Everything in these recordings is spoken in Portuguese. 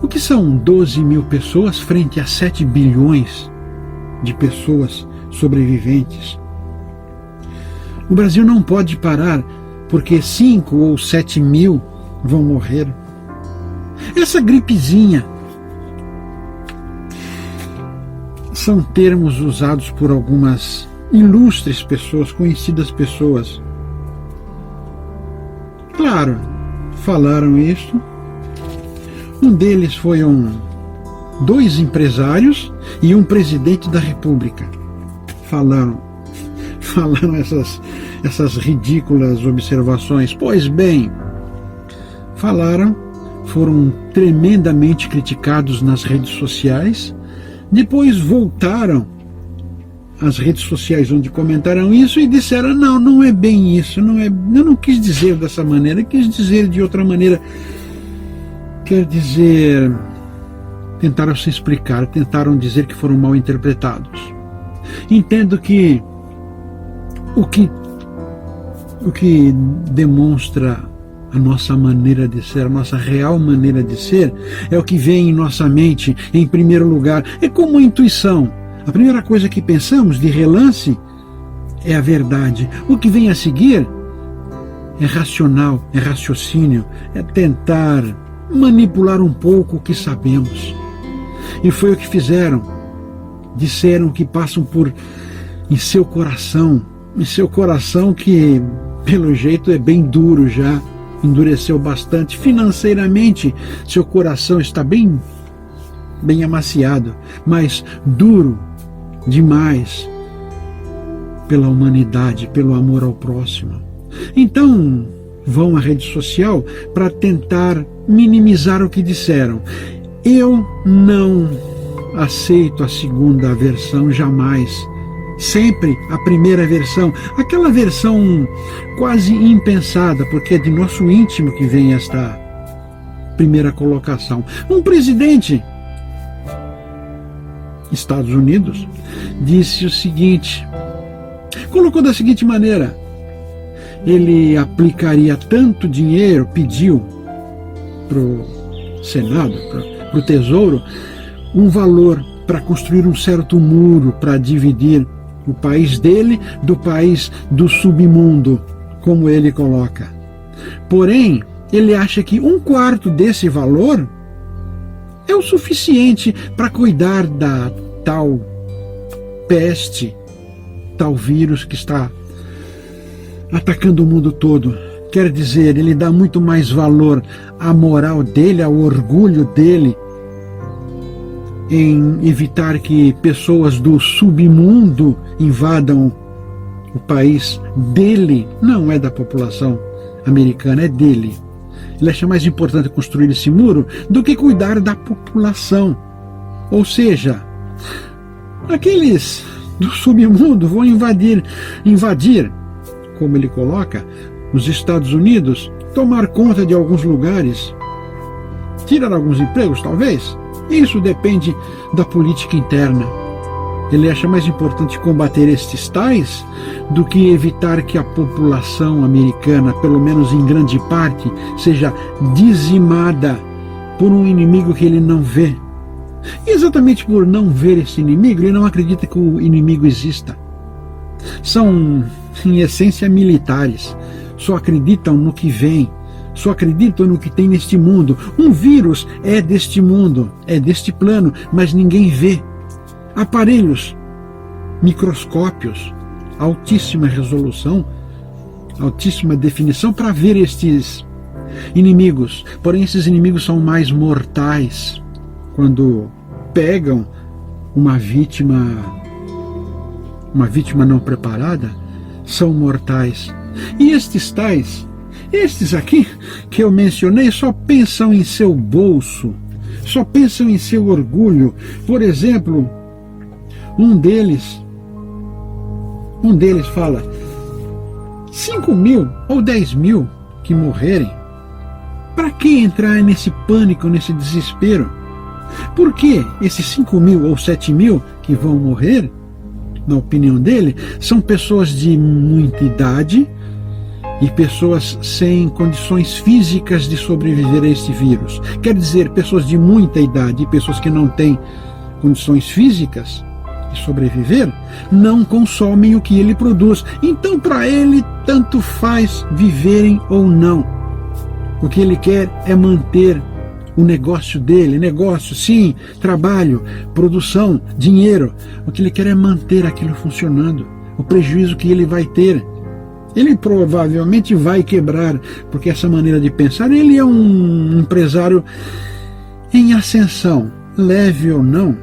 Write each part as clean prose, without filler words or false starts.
O que são 12 mil pessoas frente a 7 bilhões de pessoas sobreviventes? O Brasil não pode parar porque 5 ou 7 mil vão morrer. Essa gripezinha são termos usados por algumas ilustres pessoas, conhecidas pessoas. Claro, falaram isso. Um deles foi dois empresários e um presidente da República. Falaram essas ridículas observações. Pois bem, falaram, foram tremendamente criticados nas redes sociais, depois voltaram às redes sociais onde comentaram isso e disseram, não é bem isso, eu não quis dizer dessa maneira, quis dizer de outra maneira. Quer dizer, tentaram se explicar, tentaram dizer que foram mal interpretados. Entendo que o que demonstra a nossa maneira de ser, a nossa real maneira de ser, é o que vem em nossa mente em primeiro lugar. É como a intuição. A primeira coisa que pensamos de relance é a verdade. O que vem a seguir é racional, é raciocínio, é tentar manipular um pouco o que sabemos. E foi o que fizeram. Disseram que passam em seu coração que, pelo jeito, é bem duro já, endureceu bastante. Financeiramente, seu coração está bem amaciado, mas duro demais pela humanidade, pelo amor ao próximo. Então, vão à rede social para tentar minimizar o que disseram. Eu não aceito a segunda versão, jamais. Sempre a primeira versão, aquela versão quase impensada, porque é de nosso íntimo que vem esta primeira colocação. Um presidente, Estados Unidos, disse o seguinte, colocou da seguinte maneira: ele aplicaria tanto dinheiro, pediu para o Senado, para o Tesouro, um valor para construir um certo muro para dividir o país dele do país do submundo, como ele coloca. Porém, ele acha que 1/4 desse valor é o suficiente para cuidar da tal peste, tal vírus que está atacando o mundo todo. Quer dizer, ele dá muito mais valor à moral dele, ao orgulho dele, em evitar que pessoas do submundo invadam o país dele, não é da população americana, é dele. Ele acha mais importante construir esse muro do que cuidar da população. Ou seja, aqueles do submundo vão invadir, como ele coloca, os Estados Unidos, tomar conta de alguns lugares, tirar alguns empregos, talvez. Isso depende da política interna. Ele acha mais importante combater estes tais do que evitar que a população americana, pelo menos em grande parte, seja dizimada por um inimigo que ele não vê. E exatamente por não ver esse inimigo, ele não acredita que o inimigo exista. São, em essência, militares. Só acreditam no que vem. Só acreditam no que tem neste mundo. Um vírus é deste mundo, é deste plano, mas ninguém vê. Aparelhos, microscópios, altíssima resolução, altíssima definição para ver estes inimigos. Porém, esses inimigos são mais mortais quando pegam uma vítima não preparada, são mortais. E estes tais, estes aqui que eu mencionei, só pensam em seu bolso, só pensam em seu orgulho. Por exemplo, um deles fala: 5 mil ou 10 mil que morrerem. Para que entrar nesse pânico, nesse desespero? Por que esses 5 mil ou 7 mil que vão morrer, na opinião dele, são pessoas de muita idade, e pessoas sem condições físicas de sobreviver a este vírus. Quer dizer, pessoas de muita idade e pessoas que não têm condições físicas de sobreviver, não consomem o que ele produz. Então, para ele, tanto faz viverem ou não. O que ele quer é manter o negócio dele. Negócio, sim, trabalho, produção, dinheiro. O que ele quer é manter aquilo funcionando. O prejuízo que ele vai ter, ele provavelmente vai quebrar, porque essa maneira de pensar, ele é um empresário em ascensão, leve ou não,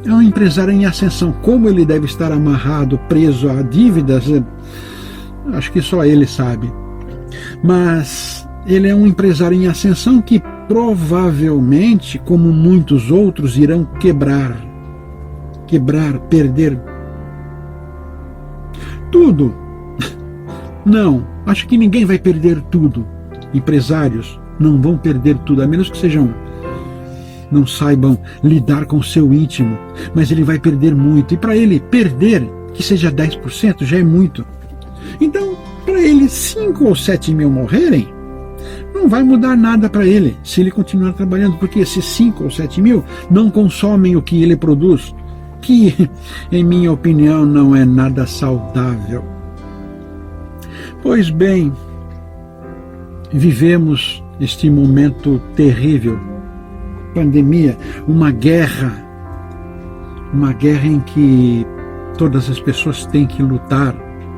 é um empresário em ascensão. Como ele deve estar amarrado, preso a dívidas, acho que só ele sabe. Mas ele é um empresário em ascensão que provavelmente, como muitos outros, irão quebrar, perder tudo. Não, acho que ninguém vai perder tudo. Empresários não vão perder tudo, a menos que não saibam lidar com o seu íntimo, mas ele vai perder muito. E para ele perder, que seja 10%, já é muito. Então, para ele, 5 ou 7 mil morrerem, não vai mudar nada para ele, se ele continuar trabalhando, porque esses 5 ou 7 mil não consomem o que ele produz, que, em minha opinião, não é nada saudável. Pois bem, vivemos este momento terrível, pandemia, uma guerra em que todas as pessoas têm que lutar,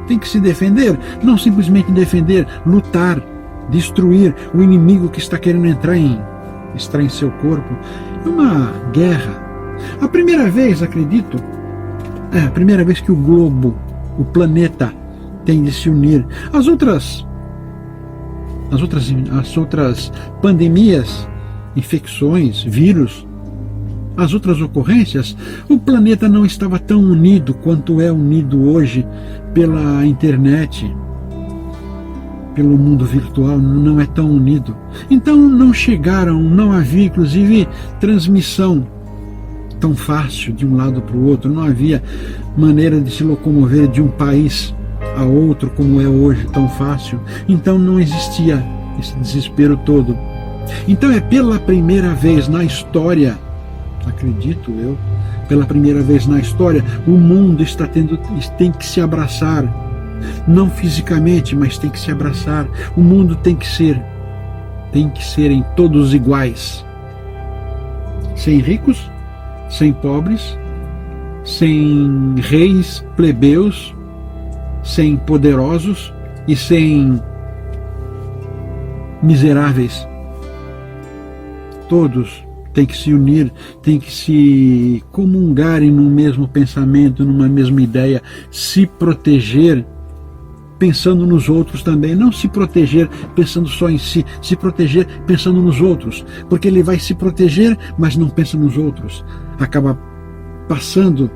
têm que se defender, não simplesmente defender, lutar, destruir o inimigo que está querendo entrar em seu corpo. É uma guerra. A primeira vez, acredito, é a primeira vez que o globo, o planeta, tem de se unir. As outras pandemias, infecções, vírus, as outras ocorrências, o planeta não estava tão unido quanto é unido hoje pela internet, pelo mundo virtual, não é tão unido. Então não havia inclusive transmissão tão fácil de um lado para o outro, não havia maneira de se locomover de um país a outro como é hoje, tão fácil. Então não existia esse desespero todo. Então é pela primeira vez na história, acredito eu, pela primeira vez na história, o mundo tem que se abraçar, não fisicamente, mas tem que se abraçar. O mundo tem que ser em todos iguais, sem ricos, sem pobres, sem reis, plebeus, sem poderosos e sem miseráveis. Todos têm que se unir, têm que se comungarem no mesmo pensamento, numa mesma ideia, se proteger pensando nos outros também, não se proteger pensando só em si, se proteger pensando nos outros, porque ele vai se proteger, mas não pensa nos outros, acaba passando,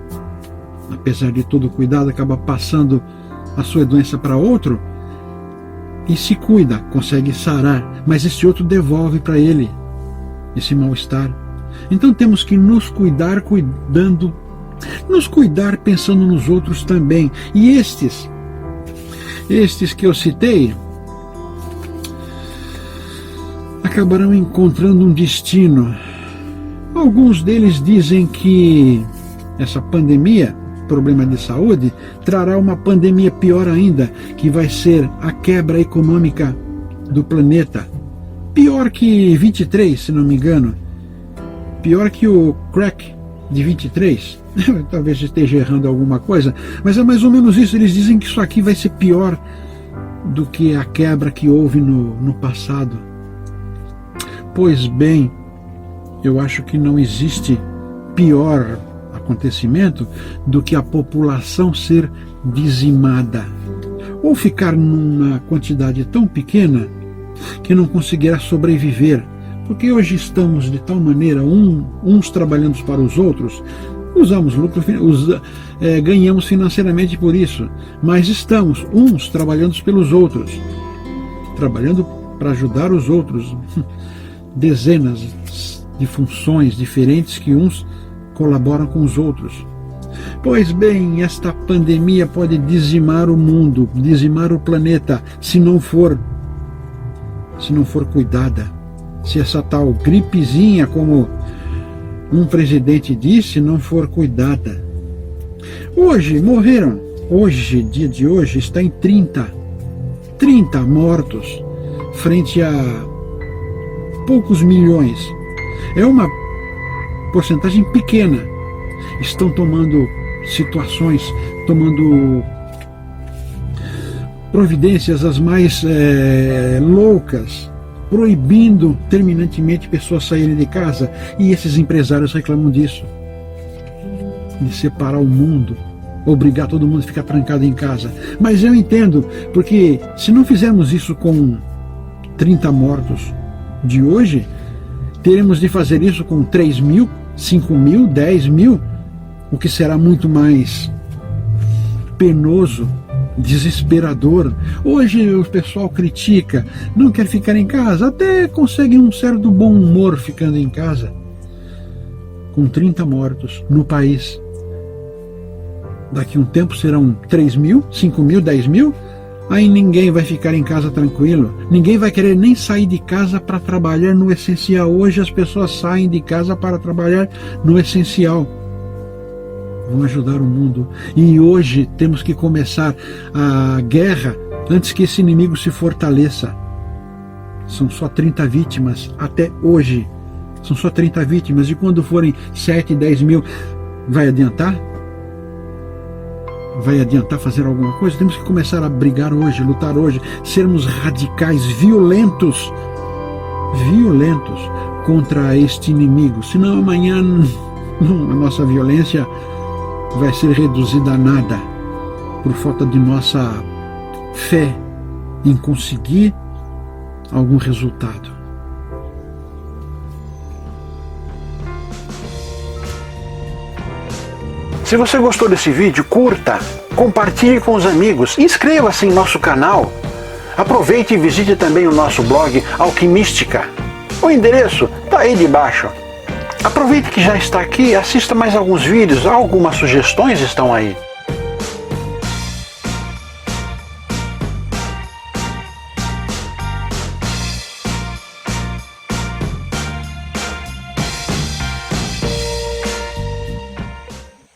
apesar de todo o cuidado, acaba passando a sua doença para outro e se cuida, consegue sarar, mas esse outro devolve para ele esse mal-estar. Então temos que nos cuidar pensando nos outros também. E estes que eu citei acabarão encontrando um destino. Alguns deles dizem que essa pandemia, problema de saúde, trará uma pandemia pior ainda, que vai ser a quebra econômica do planeta. Pior que 23, se não me engano. Pior que o crack de 23. Talvez esteja errando alguma coisa, mas é mais ou menos isso. Eles dizem que isso aqui vai ser pior do que a quebra que houve no passado. Pois bem, eu acho que não existe pior acontecimento do que a população ser dizimada ou ficar numa quantidade tão pequena que não conseguirá sobreviver, porque hoje estamos de tal maneira, uns trabalhando para os outros, usamos lucro, ganhamos financeiramente por isso, mas estamos uns trabalhando pelos outros, trabalhando para ajudar os outros, dezenas de funções diferentes que uns colaboram com os outros. Pois bem, esta pandemia pode dizimar o mundo, dizimar o planeta, se não for cuidada. Se essa tal gripezinha, como um presidente disse, não for cuidada. Hoje morreram, dia de hoje, está em 30 mortos, frente a poucos milhões. É uma porcentagem pequena. Estão tomando providências as mais loucas, proibindo terminantemente pessoas saírem de casa, e esses empresários reclamam disso, de separar o mundo, obrigar todo mundo a ficar trancado em casa. Mas eu entendo, porque se não fizermos isso com 30 mortos de hoje, teremos de fazer isso com 3 mil, 5 mil, 10 mil, o que será muito mais penoso, desesperador. Hoje o pessoal critica, não quer ficar em casa, até consegue um certo bom humor ficando em casa. Com 30 mortos no país, daqui a um tempo serão 3 mil, 5 mil, 10 mil, aí ninguém vai ficar em casa tranquilo, ninguém vai querer nem sair de casa para trabalhar no essencial. Hoje as pessoas saem de casa para trabalhar no essencial. Vão ajudar o mundo. E hoje temos que começar a guerra antes que esse inimigo se fortaleça. São só 30 vítimas até hoje. São só 30 vítimas. E quando forem 7, 10 mil, vai adiantar? Vai adiantar fazer alguma coisa? Temos que começar a brigar hoje, lutar hoje, sermos radicais, violentos contra este inimigo. Senão amanhã a nossa violência vai ser reduzida a nada por falta de nossa fé em conseguir algum resultado. Se você gostou desse vídeo, curta, compartilhe com os amigos, inscreva-se em nosso canal. Aproveite e visite também o nosso blog Alquimística. O endereço está aí debaixo. Aproveite que já está aqui, assista mais alguns vídeos, algumas sugestões estão aí.